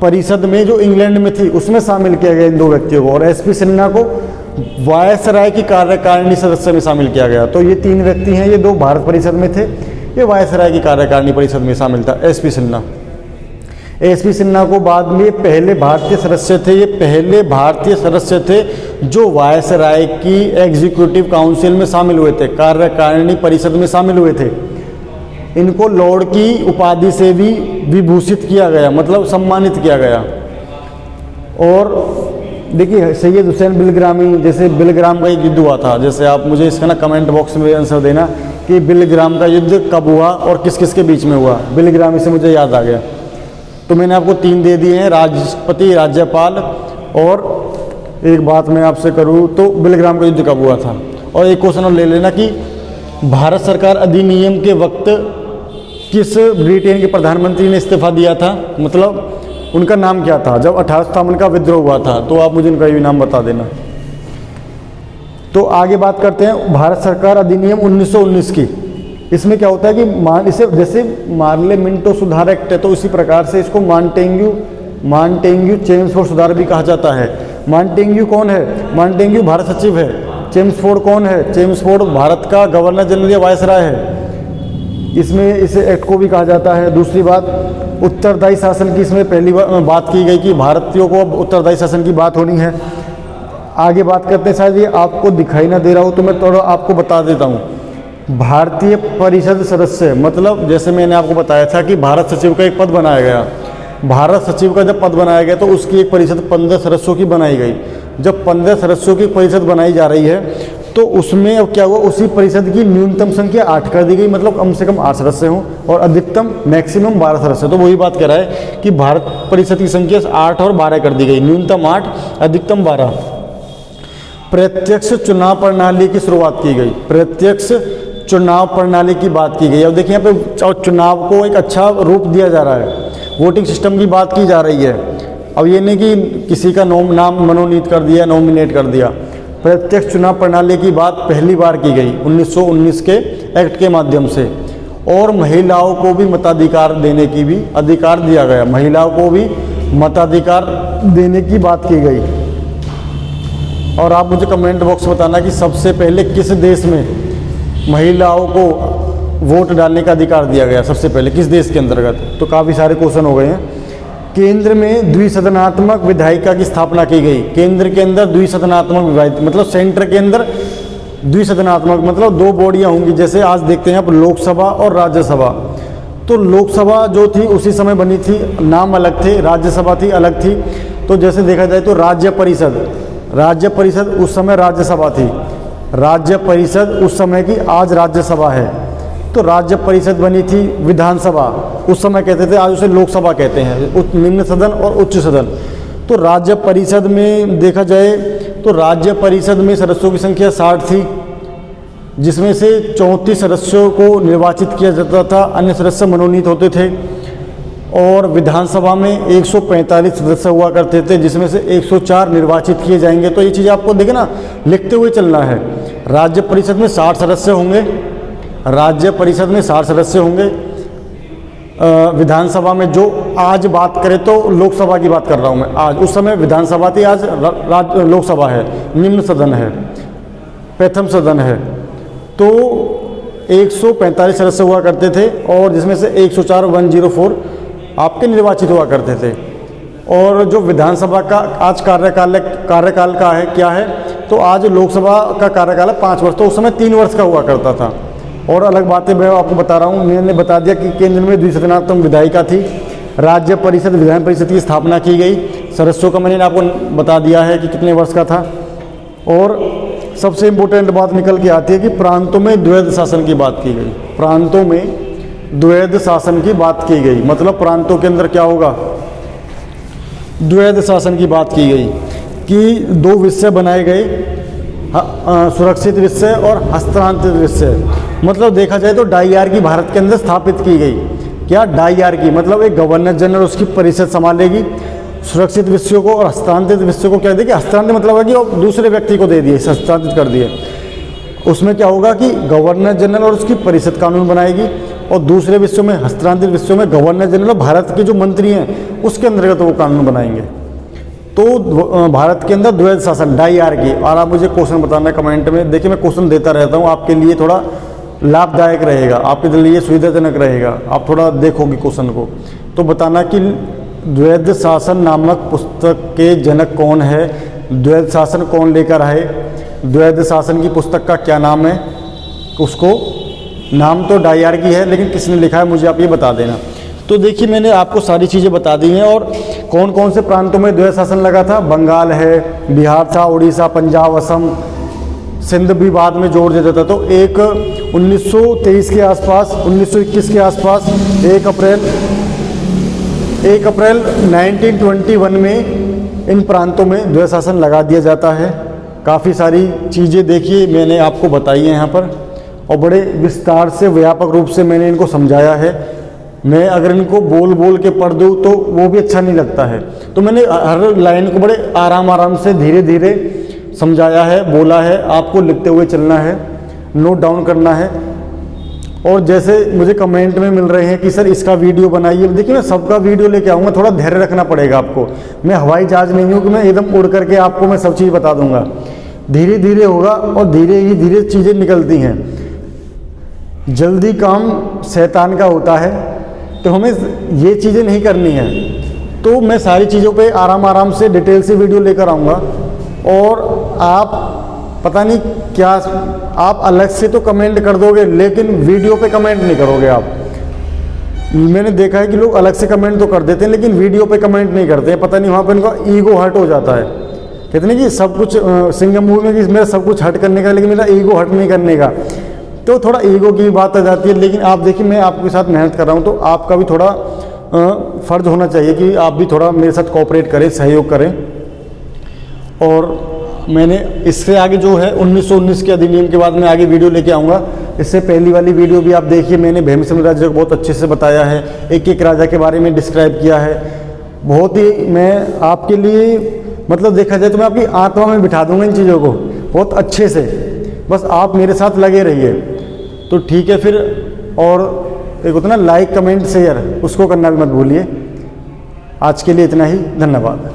परिषद में जो इंग्लैंड में थी उसमें शामिल किया गया इन दो व्यक्तियों को, और एसपी सिन्हा को वायसराय की कार्यकारिणी सदस्य में शामिल किया गया। तो ये तीन व्यक्ति हैं, ये दो भारत परिषद में थे, ये वायसराय की कार्यकारिणी परिषद में शामिल था एसपी सिन्हा को बाद में पहले भारतीय सदस्य थे, ये पहले भारतीय सदस्य थे जो वायसराय की एग्जीक्यूटिव काउंसिल में शामिल हुए थे, कार्यकारिणी परिषद में शामिल हुए थे। इनको लॉर्ड की उपाधि से भी विभूषित किया गया, मतलब सम्मानित किया गया। और देखिए सैयद हुसैन बिलग्रामी, जैसे बिलग्राम का एक युद्ध हुआ था, जैसे आप मुझे इसका ना कमेंट बॉक्स में आंसर देना कि बिलग्राम का युद्ध कब हुआ और किस किस के बीच में हुआ। बिलग्रामी से मुझे याद आ गया, तो मैंने आपको 3 दे दिए हैं, राष्ट्रपति, राज्यपाल, और एक बात मैं आपसे करूं तो बिलग्राम का युद्ध कब हुआ था। और एक क्वेश्चन और ले लेना कि भारत सरकार अधिनियम के वक्त किस ब्रिटेन के प्रधानमंत्री ने इस्तीफा दिया था, मतलब उनका नाम क्या था जब 1857 का विद्रोह हुआ था, तो आप मुझे उनका भी नाम बता देना। तो आगे बात करते हैं भारत सरकार अधिनियम 1919 की। इसमें क्या होता है कि इसे जैसे मार्ले मिंटो सुधार एक्ट है, तो इसी प्रकार से इसको मॉन्टेग्यू चेम्सफोर्ड सुधार भी कहा जाता है। मॉन्टेग्यू कौन है? मॉन्टेग्यू भारत सचिव है। चेम्सफोर्ड कौन है? चेम्सफोर्ड भारत का गवर्नर जनरल या वायसराय है। इसमें इसे एक्ट को भी कहा जाता है। दूसरी बात, उत्तरदायी शासन की इसमें पहली बात की गई कि भारतीयों को अब उत्तरदायी शासन की बात होनी है। आगे बात करते हैं, शायद ये आपको दिखाई ना दे रहा हो तो मैं थोड़ा आपको बता देता हूँ। भारतीय परिषद सदस्य, मतलब जैसे मैंने आपको बताया था कि भारत सचिव का एक पद बनाया गया। भारत सचिव का जब पद बनाया गया तो उसकी एक परिषद 15 सदस्यों की बनाई गई। जब 15 सदस्यों की परिषद बनाई जा रही है तो उसमें अब क्या हुआ, उसी परिषद की न्यूनतम संख्या 8 कर दी गई, मतलब कम से कम 8 सदस्य हों, और अधिकतम मैक्सिमम 12 सदस्य। तो वही बात कह रहा है कि भारत परिषद की संख्या 8 और 12 कर दी गई, न्यूनतम 8, अधिकतम 12। प्रत्यक्ष चुनाव प्रणाली की शुरुआत की गई। प्रत्यक्ष चुनाव प्रणाली की बात की गई। अब देखिए यहाँ पे चुनाव को एक अच्छा रूप दिया जा रहा है, वोटिंग सिस्टम की बात की जा रही है। अब ये नहीं कि किसी का नाम मनोनीत कर दिया, नॉमिनेट कर दिया। प्रत्यक्ष चुनाव प्रणाली की बात पहली बार की गई 1919 के एक्ट के माध्यम से, और महिलाओं को भी मताधिकार देने की भी अधिकार दिया गया। महिलाओं को भी मताधिकार देने की बात की गई। और आप मुझे कमेंट बॉक्स में बताना कि सबसे पहले किस देश में महिलाओं को वोट डालने का अधिकार दिया गया, सबसे पहले किस देश के अंतर्गत। तो काफ़ी सारे क्वेश्चन हो गए हैं। केंद्र में द्विसदनात्मक विधायिका की स्थापना की गई। केंद्र के अंदर द्विसदनात्मक विधायिका, मतलब सेंटर के अंदर द्विसदनात्मक, मतलब 2 बॉडियां होंगी। जैसे आज देखते हैं आप लोकसभा और राज्यसभा, तो लोकसभा जो थी उसी समय बनी थी, नाम अलग थे, राज्यसभा थी अलग थी। तो जैसे देखा जाए तो राज्य परिषद उस समय राज्यसभा थी, राज्य परिषद उस समय की आज राज्यसभा है। तो राज्य परिषद बनी थी, विधानसभा उस समय कहते थे, आज उसे लोकसभा कहते हैं, निम्न सदन और उच्च सदन। तो राज्य परिषद में देखा जाए तो राज्य परिषद में सदस्यों की संख्या 60 थी, जिसमें से 34 सदस्यों को निर्वाचित किया जाता था, अन्य सदस्य मनोनीत होते थे। और विधानसभा में 145 सदस्य हुआ करते थे, जिसमें से 104 निर्वाचित किए जाएंगे। तो ये चीज़ आपको देखे ना, लिखते हुए चलना है। राज्य परिषद में 60 सदस्य होंगे, राज्य परिषद में 60 सदस्य होंगे। विधानसभा में जो आज बात करें तो लोकसभा की बात कर रहा हूँ मैं, आज उस समय विधानसभा थी, आज लोकसभा है, निम्न सदन है, प्रथम सदन है। तो 145 सदस्य हुआ करते थे और जिसमें से 104 आपके निर्वाचित हुआ करते थे। और जो विधानसभा का आज कार्यकाल का है क्या है, तो आज लोकसभा का कार्यकाल है 5 वर्ष, तो उस समय 3 वर्ष का हुआ करता था। और अलग बातें मैं आपको बता रहा हूँ, मैंने बता दिया कि केंद्र में द्विसदनात्मक विधायिका थी, राज्य परिषद विधान परिषद की स्थापना की गई, सदस्यों का मैंने आपको बता दिया है कि कितने वर्ष का था। और सबसे इम्पोर्टेंट बात निकल के आती है कि प्रांतों में द्वैध शासन की बात की गई, प्रांतों में द्वैध शासन की बात की गई। मतलब प्रांतों के अंदर क्या होगा, द्वैध शासन की बात की गई कि 2 विषय बनाए गए, सुरक्षित विषय और हस्तांतरित विषय। मतलब देखा जाए तो डाईआरकी भारत के अंदर स्थापित की गई। क्या डाईआरकी मतलब एक गवर्नर जनरल उसकी परिषद संभालेगी, सुरक्षित विषयों को और हस्तांतरित विषयों को क्या देखिए, हस्तांतरित मतलब है कि वो दूसरे व्यक्ति को दे दिए, हस्तांतरित कर दिए। उसमें क्या होगा कि गवर्नर जनरल और उसकी परिषद कानून बनाएगी, और दूसरे विषयों में, हस्तांतरित विषयों में गवर्नर जनरल भारत के जो मंत्री हैं उसके अंतर्गत वो कानून बनाएंगे। तो भारत के अंदर द्वैध शासन, डाईआरकी। और आप मुझे क्वेश्चन बताना कमेंट में, देखिए मैं क्वेश्चन देता रहता हूँ, आपके लिए थोड़ा लाभदायक रहेगा, आपके लिए सुविधाजनक रहेगा, आप थोड़ा देखोगे क्वेश्चन को तो बताना कि द्वैध शासन नामक पुस्तक के जनक कौन है, द्वैध शासन कौन लेकर आए, द्वैध शासन की पुस्तक का क्या नाम है। उसको नाम तो डाईआरकी है, लेकिन किसने लिखा है मुझे आप ये बता देना। तो देखिए मैंने आपको सारी चीज़ें बता दी हैं। और कौन कौन से प्रांतों में द्वैध शासन लगा था, बंगाल है, बिहार था, उड़ीसा, पंजाब, असम, सिंध भी बाद में जोड़ दिया जाता। तो एक 1923 के आसपास, 1921 के आसपास 1 अप्रैल 1921 में इन प्रांतों में द्वैध शासन लगा दिया जाता है। काफ़ी सारी चीज़ें देखिए मैंने आपको बताई हैं यहाँ पर, और बड़े विस्तार से, व्यापक रूप से मैंने इनको समझाया है। मैं अगर इनको बोल बोल के पढ़ दूँ तो वो भी अच्छा नहीं लगता है, तो मैंने हर लाइन को बड़े आराम से धीरे धीरे समझाया है, बोला है। आपको लिखते हुए चलना है, नोट डाउन करना है। और जैसे मुझे कमेंट में मिल रहे हैं कि सर इसका वीडियो बनाइए, देखिए मैं सबका वीडियो लेके आऊँगा, थोड़ा धैर्य रखना पड़ेगा आपको। मैं हवाई जहाज नहीं हूँ कि मैं एकदम उड़ करके आपको मैं सब चीज़ बता दूंगा, धीरे धीरे होगा और धीरे ही धीरे चीज़ें निकलती हैं। जल्दी काम शैतान का होता है, तो हमें ये चीज़ें नहीं करनी है। तो मैं सारी चीज़ों पे आराम से डिटेल से वीडियो लेकर आऊँगा। और आप पता नहीं क्या, आप अलग से तो कमेंट कर दोगे, लेकिन वीडियो पे कमेंट नहीं करोगे आप। मैंने देखा है कि लोग अलग से कमेंट तो कर देते हैं, लेकिन वीडियो पे कमेंट नहीं करते हैं। पता नहीं वहाँ पे इनका ईगो हर्ट हो जाता है। कहते नहीं कि सब कुछ सिंगम मूवी में कि मेरा सब कुछ हट करने का, लेकिन मेरा ईगो हट नहीं करने का, तो थोड़ा ईगो की बात आ जाती है। लेकिन आप देखिए मैं आपके साथ मेहनत कर रहा हूँ, तो आपका भी थोड़ा फ़र्ज होना चाहिए कि आप भी थोड़ा मेरे साथ कोऑपरेट करें, सहयोग करें। और मैंने इससे आगे जो है 1919 के अधिनियम के बाद मैं आगे वीडियो लेके आऊँगा। इससे पहली वाली वीडियो भी आप देखिए, मैंने भीमसेन राज्य को बहुत अच्छे से बताया है, एक एक राजा के बारे में डिस्क्राइब किया है। बहुत ही मैं आपके लिए मतलब देखा जाए तो मैं आपकी आत्मा में बिठा दूंगा इन चीज़ों को बहुत अच्छे से, बस आप मेरे साथ लगे रहिए। तो ठीक है फिर, और एक होता ना लाइक कमेंट शेयर, उसको करना भी मत भूलिए। आज के लिए इतना ही, धन्यवाद।